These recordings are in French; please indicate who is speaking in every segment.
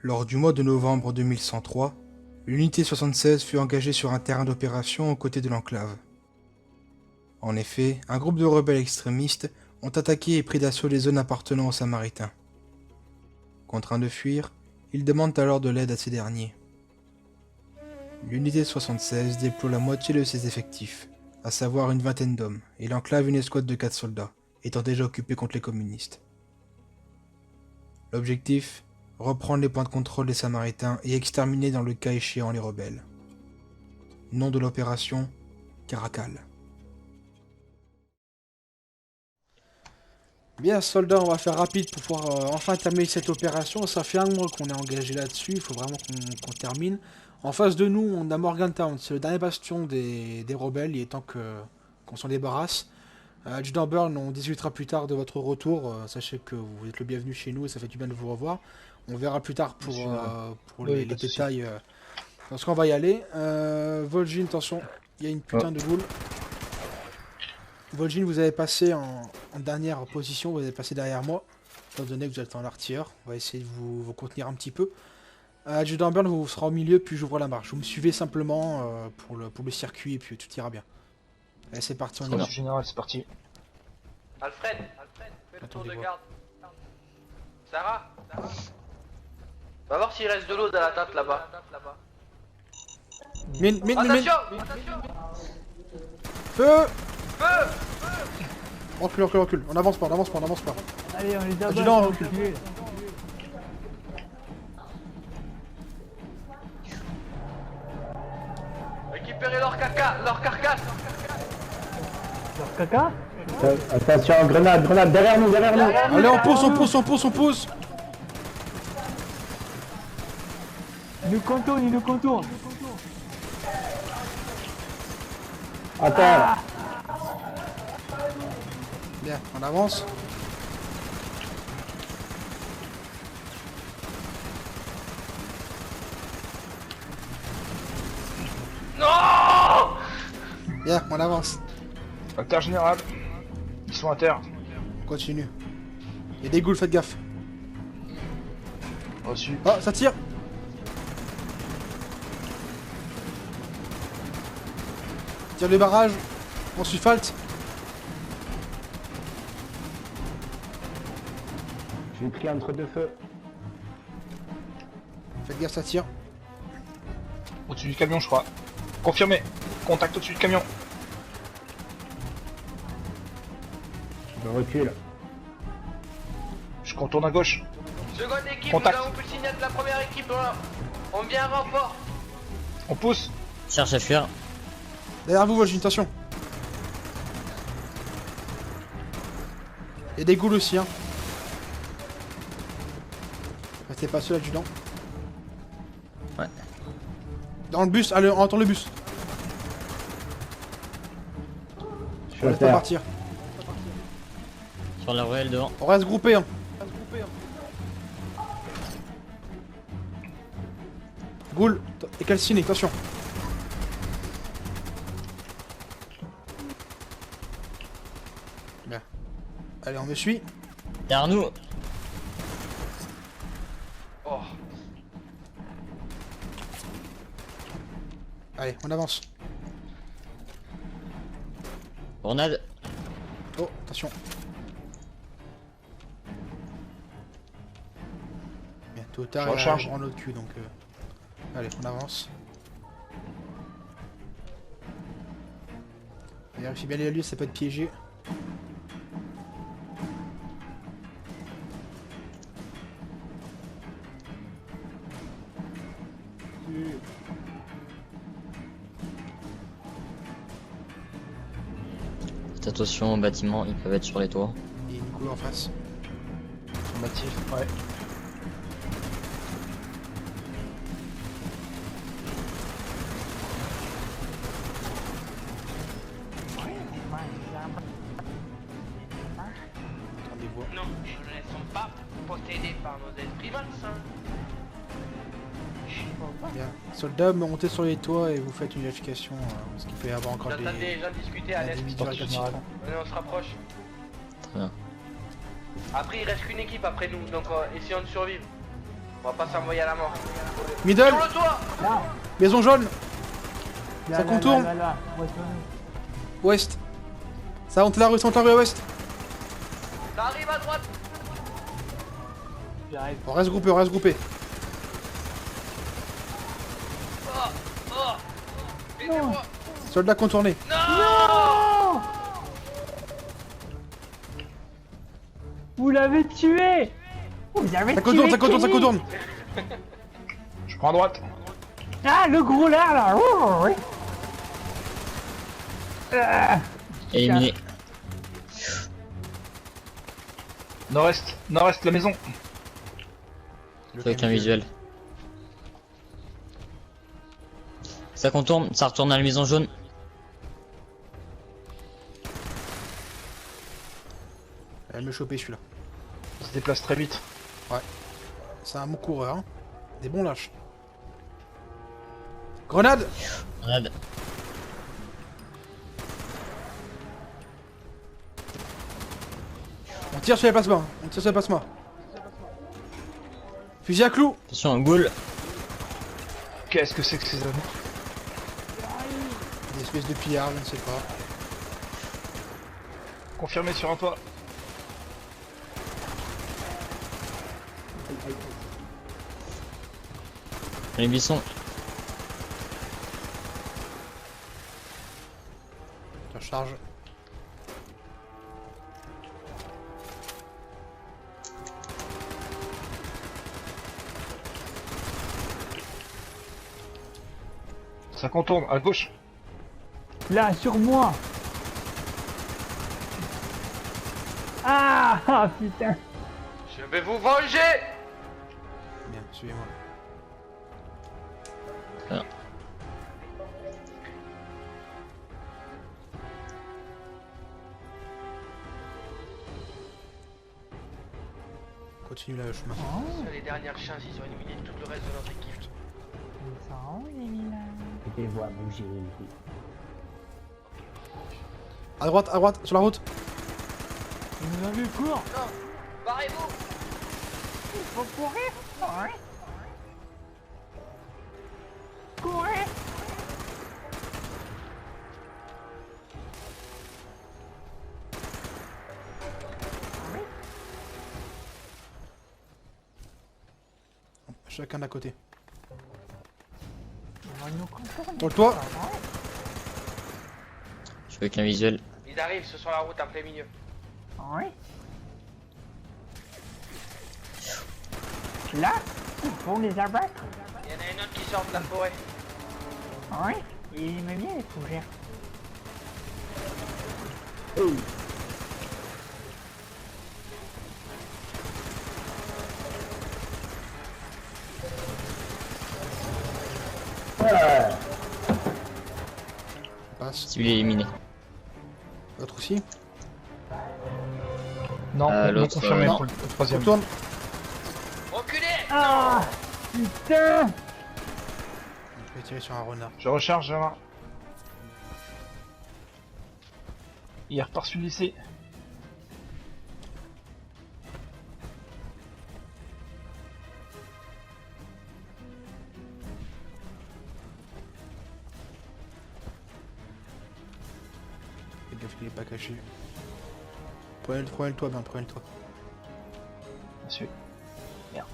Speaker 1: Lors du mois de novembre 2103, l'unité 76 fut engagée sur un terrain d'opération aux côtés de l'enclave. En effet, un groupe de rebelles extrémistes ont attaqué et pris d'assaut les zones appartenant aux Samaritains. Contraints de fuir, ils demandent alors de l'aide à ces derniers. L'unité 76 déploie la moitié de ses effectifs, à savoir une vingtaine d'hommes, et l'enclave une escouade de 4 soldats, étant déjà occupés contre les communistes. L'objectif, reprendre les points de contrôle des Samaritains et exterminer dans le cas échéant les rebelles. Nom de l'opération, Caracal.
Speaker 2: Bien soldats, on va faire rapide pour pouvoir enfin terminer cette opération. Ça fait un mois qu'on est engagé là-dessus, il faut vraiment qu'on termine. En face de nous, on a Morgantown, c'est le dernier bastion des rebelles, il est temps qu'on s'en débarrasse. Adjudant Burn, on discutera plus tard de votre retour. Sachez que vous êtes le bienvenu chez nous et ça fait du bien de vous revoir. On verra plus tard pour les détails lorsqu'on va y aller. Vol'jin, attention, il y a une putain de boule. Vol'jin, vous avez passé en dernière position, vous avez passé derrière moi. Étant donné que vous êtes en artilleur, on va essayer de vous contenir un petit peu. Adjudant Burn, vous serez au milieu, puis j'ouvre la marche. Vous me suivez simplement pour le circuit et puis tout ira bien. Allez, c'est parti, on y va.
Speaker 3: Général, c'est parti.
Speaker 4: Alfred, fais le tour de garde. Sarah, va voir s'il reste de l'eau dans la tente là-bas.
Speaker 2: Mine.
Speaker 4: Attention.
Speaker 2: Feu.
Speaker 4: Feu.
Speaker 2: Recule. On avance pas.
Speaker 5: Allez, on les abat.
Speaker 2: Adjudant, recule.
Speaker 4: Récupérez leur carcasse.
Speaker 5: Leur caca.
Speaker 6: Attention, grenade, derrière nous.
Speaker 2: Allez, on pousse.
Speaker 5: Il nous contourne.
Speaker 6: Attends.
Speaker 2: Bien, on avance.
Speaker 4: Non.
Speaker 2: Bien, on avance.
Speaker 3: À terre général. Ils sont à terre.
Speaker 2: On continue. Il y a des ghouls, faites gaffe.
Speaker 3: Reçu.
Speaker 2: Oh, ça tire. Tire les barrages. On sulfate.
Speaker 6: J'ai pris entre deux feux.
Speaker 2: Faites gaffe, ça tire.
Speaker 3: Au-dessus du camion, je crois. Confirmé. Contact au-dessus du camion.
Speaker 6: Je recule.
Speaker 3: Je contourne à gauche.
Speaker 4: Seconde équipe,
Speaker 3: Contact.
Speaker 4: nous avons pu le signal de la première équipe. Voilà. On vient en renfort.
Speaker 3: On pousse.
Speaker 7: Cherche à fuir.
Speaker 2: Derrière vous, Vol'jin, attention. Il y a des ghouls aussi, hein. Restez pas seul, adjudant.
Speaker 7: Ouais.
Speaker 2: Dans le bus, allez, on entend le bus.
Speaker 6: Je suis
Speaker 2: On
Speaker 6: à
Speaker 2: laisse pas
Speaker 6: terre.
Speaker 2: partir.
Speaker 7: Sur la ruelle devant.
Speaker 2: On reste groupé, hein. Ghoul, et calciné, attention. Bien. Allez, on me suit.
Speaker 7: Derrière nous.
Speaker 4: Oh.
Speaker 2: Allez, on avance.
Speaker 7: Grenade.
Speaker 2: Oh, attention. Bien, tôt ou tard,
Speaker 3: Je
Speaker 2: il y a
Speaker 3: recharge.
Speaker 2: un grand lot de cul, donc... Allez, on avance. Vérifie bien les lieux, ça peut être piégé.
Speaker 7: Faites attention aux bâtiments, ils peuvent être sur les toits.
Speaker 2: Il y a une couleur en face.
Speaker 3: Affirmatif. Ouais.
Speaker 2: Attendez-vous.
Speaker 4: Non, nous ne sommes pas possédés par nos esprits malsains.
Speaker 2: Bien. Soldats, montez sur les toits et vous faites une vérification, parce qu'il peut y avoir encore
Speaker 4: J'entends des gens discuter à l'est.
Speaker 2: individus récalcitrants.
Speaker 4: Allez, on se rapproche.
Speaker 7: Très bien.
Speaker 4: Après, il reste qu'une équipe après nous, donc essayons de survivre. On va pas s'envoyer à la mort.
Speaker 2: Middle,
Speaker 4: Sur le toit.
Speaker 5: Là,
Speaker 2: maison jaune,
Speaker 5: là,
Speaker 2: Ça
Speaker 5: là,
Speaker 2: contourne.
Speaker 5: là, là, là. Ouais, sur nous.
Speaker 2: ouest. Ça monte la rue, ça monte la rue à ouest.
Speaker 4: Ça arrive à droite.
Speaker 5: J'arrive.
Speaker 2: On reste groupé, on reste groupé.
Speaker 4: Aidez-moi.
Speaker 2: Soldat contourné.
Speaker 5: Vous l'avez tué. Vous avez
Speaker 2: Ça
Speaker 5: tué
Speaker 2: contourne, ça contourne, ça
Speaker 5: Kenny.
Speaker 2: contourne.
Speaker 3: Je prends à droite.
Speaker 5: Ah, le gros là. Oh, oui.
Speaker 7: Éliminé.
Speaker 3: Nord-est, la maison.
Speaker 7: Avec un visuel. Ça contourne, ça retourne à la maison jaune.
Speaker 2: Elle va me choper celui-là.
Speaker 3: Ça se déplace très vite.
Speaker 2: C'est un bon coureur. Hein. Des bons lâches. Grenade.
Speaker 7: Grenade.
Speaker 2: On tire sur les plasmas. On tire sur les plasmas. Fusil à clous.
Speaker 7: Attention, un ghoul.
Speaker 3: Qu'est-ce que c'est que ces années?
Speaker 2: Des espèces de pillards, je ne sais pas.
Speaker 3: Confirmé sur un toit.
Speaker 7: Les buissons.
Speaker 2: Je charge.
Speaker 3: Ça contourne, à gauche.
Speaker 5: Là, sur moi. Ah, putain.
Speaker 4: Je vais vous venger.
Speaker 2: Bien, suivez-moi.
Speaker 7: Ah.
Speaker 2: Continue là le chemin.
Speaker 4: Les dernières chances, ils ont éliminé tout le reste de notre équipe.
Speaker 6: Je les vois bouger.
Speaker 2: À droite, sur la route.
Speaker 5: Il nous a vu, cours.
Speaker 4: Non, barrez-vous.
Speaker 5: Faut courir. Ouais. Courir.
Speaker 2: Chacun d'à côté.
Speaker 5: On va nous contourner.
Speaker 2: Sur le toit.
Speaker 7: Je suis avec un visuel.
Speaker 4: Ils arrivent, ce sur la route en plein milieu.
Speaker 5: Oui. Là, il faut les abattre.
Speaker 4: Il y en a une autre qui sort de la forêt.
Speaker 5: Oui. Il aime bien les fougères.
Speaker 2: On passe.
Speaker 7: Celui est éliminé.
Speaker 2: L'autre aussi.
Speaker 3: Non, non
Speaker 7: l'autre,
Speaker 3: confirmé
Speaker 7: non.
Speaker 3: pour le troisième.
Speaker 2: Retourne.
Speaker 4: Reculez.
Speaker 5: Ah, putain.
Speaker 2: Je vais tirer sur un renard.
Speaker 3: Je recharge là. Il repart sur le lycée.
Speaker 2: Fais gaffe qu'il est pas caché. Prenez le toit, bien, prenez le toit.
Speaker 3: Monsieur. Merde.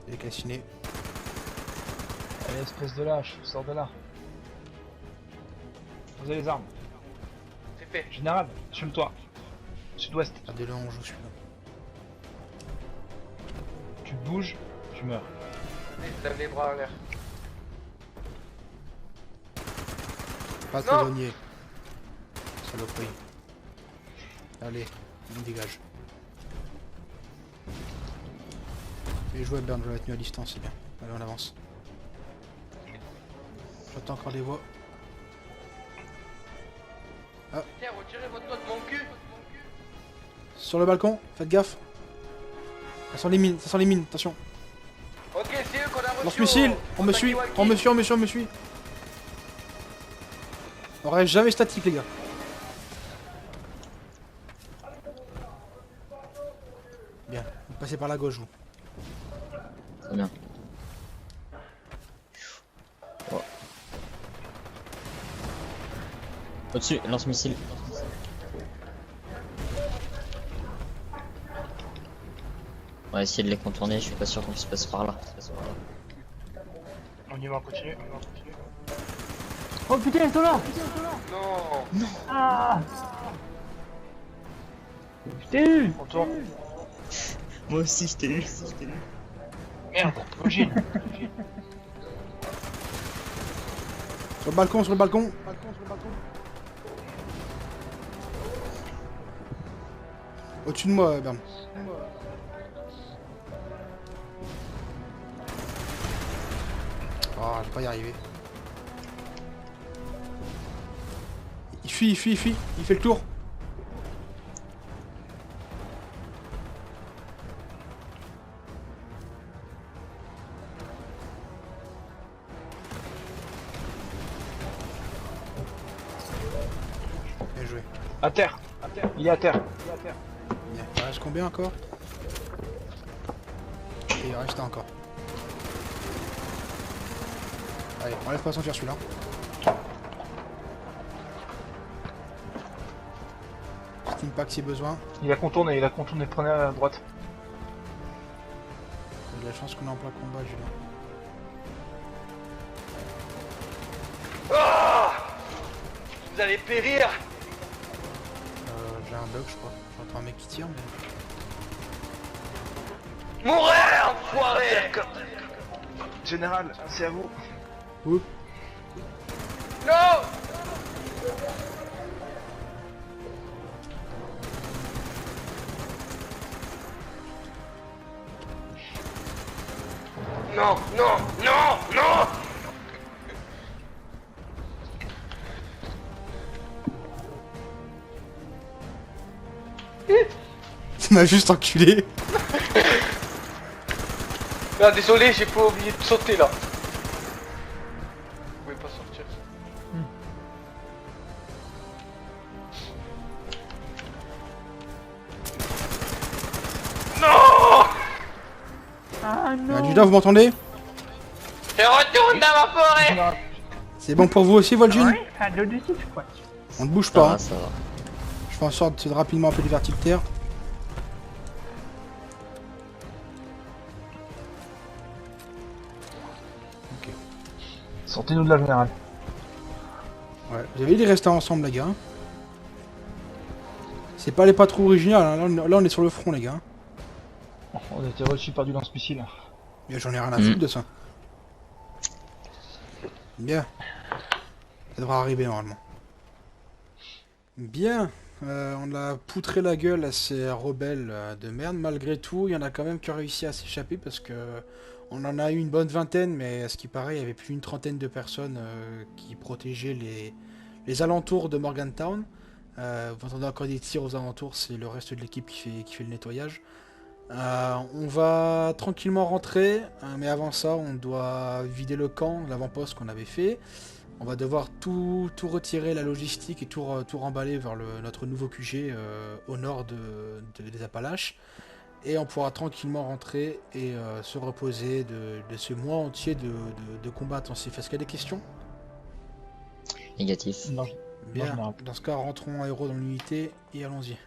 Speaker 2: Il est calciné.
Speaker 3: Allez, espèce de lâche, sors de là. Vous avez les armes.
Speaker 4: C'est fait.
Speaker 3: Général, sur le toit. Sud-ouest.
Speaker 2: Regardez-le, on joue celui-là.
Speaker 3: Tu bouges, tu meurs.
Speaker 4: Lève les bras en l'air.
Speaker 2: Pas
Speaker 4: Non.
Speaker 2: prisonnier. Saloperie. Allez, on dégage. Et jouer Bern, je vais la tenue à distance, c'est bien. Allez, on avance. J'entends encore des voix.
Speaker 4: Tiens, retirez votre doigt de mon cul.
Speaker 2: Sur le balcon, faites gaffe. Ça sent les mines, attention. Lance-missile. On me suit. On me suit, on me suit, on me suit. On reste jamais statique, les gars. Bien, vous passez par la gauche, vous.
Speaker 7: Très bien. Oh. Au-dessus, lance-missile. On va essayer de les contourner, je suis pas sûr qu'on puisse passer par là.
Speaker 3: On y va, on continue.
Speaker 5: Oh putain, ils sont là.
Speaker 4: Non.
Speaker 5: Ah. Putain.
Speaker 3: On tourne.
Speaker 7: Moi aussi, je t'ai eu.
Speaker 3: Merde, Vol'jin.
Speaker 2: Sur le balcon, sur le balcon. Au-dessus de moi, Berne. Oh, je vais pas y arriver. Il fuit, il fuit, il fuit. Il fait le tour. Bien joué.
Speaker 3: À terre. Il est à terre.
Speaker 2: Bien. Il reste combien encore? Et il reste encore. Allez, on laisse pas s'enfuir celui-là. Steam pack si besoin.
Speaker 3: Il a contourné, prenez à droite.
Speaker 2: Il y a de la chance qu'on est en plein combat, Julien.
Speaker 4: Vous allez périr.
Speaker 2: J'ai un bug, je crois. J'entends un mec qui tire, mais...
Speaker 4: Mourir, enfoiré.
Speaker 3: Général, c'est à vous.
Speaker 2: Oups.
Speaker 4: Non. Non, non, non, non.
Speaker 2: Tu m'as juste enculé.
Speaker 4: Ah, désolé, j'ai pas oublié de sauter là. Vous pouvez pas sortir. Non.
Speaker 5: Ah non.
Speaker 2: Adjudant, vous m'entendez?
Speaker 4: Je retourne dans ma forêt.
Speaker 2: C'est bon pour vous aussi, Vol'jin?
Speaker 5: Ouais, à 2 de 6, je crois.
Speaker 2: On ne bouge
Speaker 7: Ça
Speaker 2: pas.
Speaker 7: va,
Speaker 2: Hein.
Speaker 7: ça va.
Speaker 2: Je fais en sorte de rapidement appeler le vertictaire. Ok.
Speaker 3: Sortez-nous de la générale.
Speaker 2: Ouais. Vous avez dit de rester ensemble, les gars. C'est pas les patrouilles originales, hein. Là on est sur le front, les gars.
Speaker 3: On a été reçus par du lance-missile.
Speaker 2: Mais j'en ai rien à foutre de ça. Bien. Ça devra arriver normalement. Bien. On a poutré la gueule à ces rebelles de merde. Malgré tout, il y en a quand même qui ont réussi à s'échapper parce que on en a eu une bonne vingtaine, mais à ce qui paraît, il y avait plus d'une trentaine de personnes qui protégeaient les alentours de Morgantown. Vous entendez encore des tirs aux alentours, c'est le reste de l'équipe qui fait le nettoyage. On va tranquillement rentrer, mais avant ça, on doit vider le camp, l'avant-poste qu'on avait fait. On va devoir tout retirer, la logistique, et tout remballer vers notre nouveau QG au nord des Appalaches. Et on pourra tranquillement rentrer et se reposer de ce mois entier de combat intensif. Est-ce qu'il y a des questions?
Speaker 7: Négatif.
Speaker 3: Non,
Speaker 2: Bien,
Speaker 3: général.
Speaker 2: dans ce cas, rentrons en héros dans l'unité et allons-y.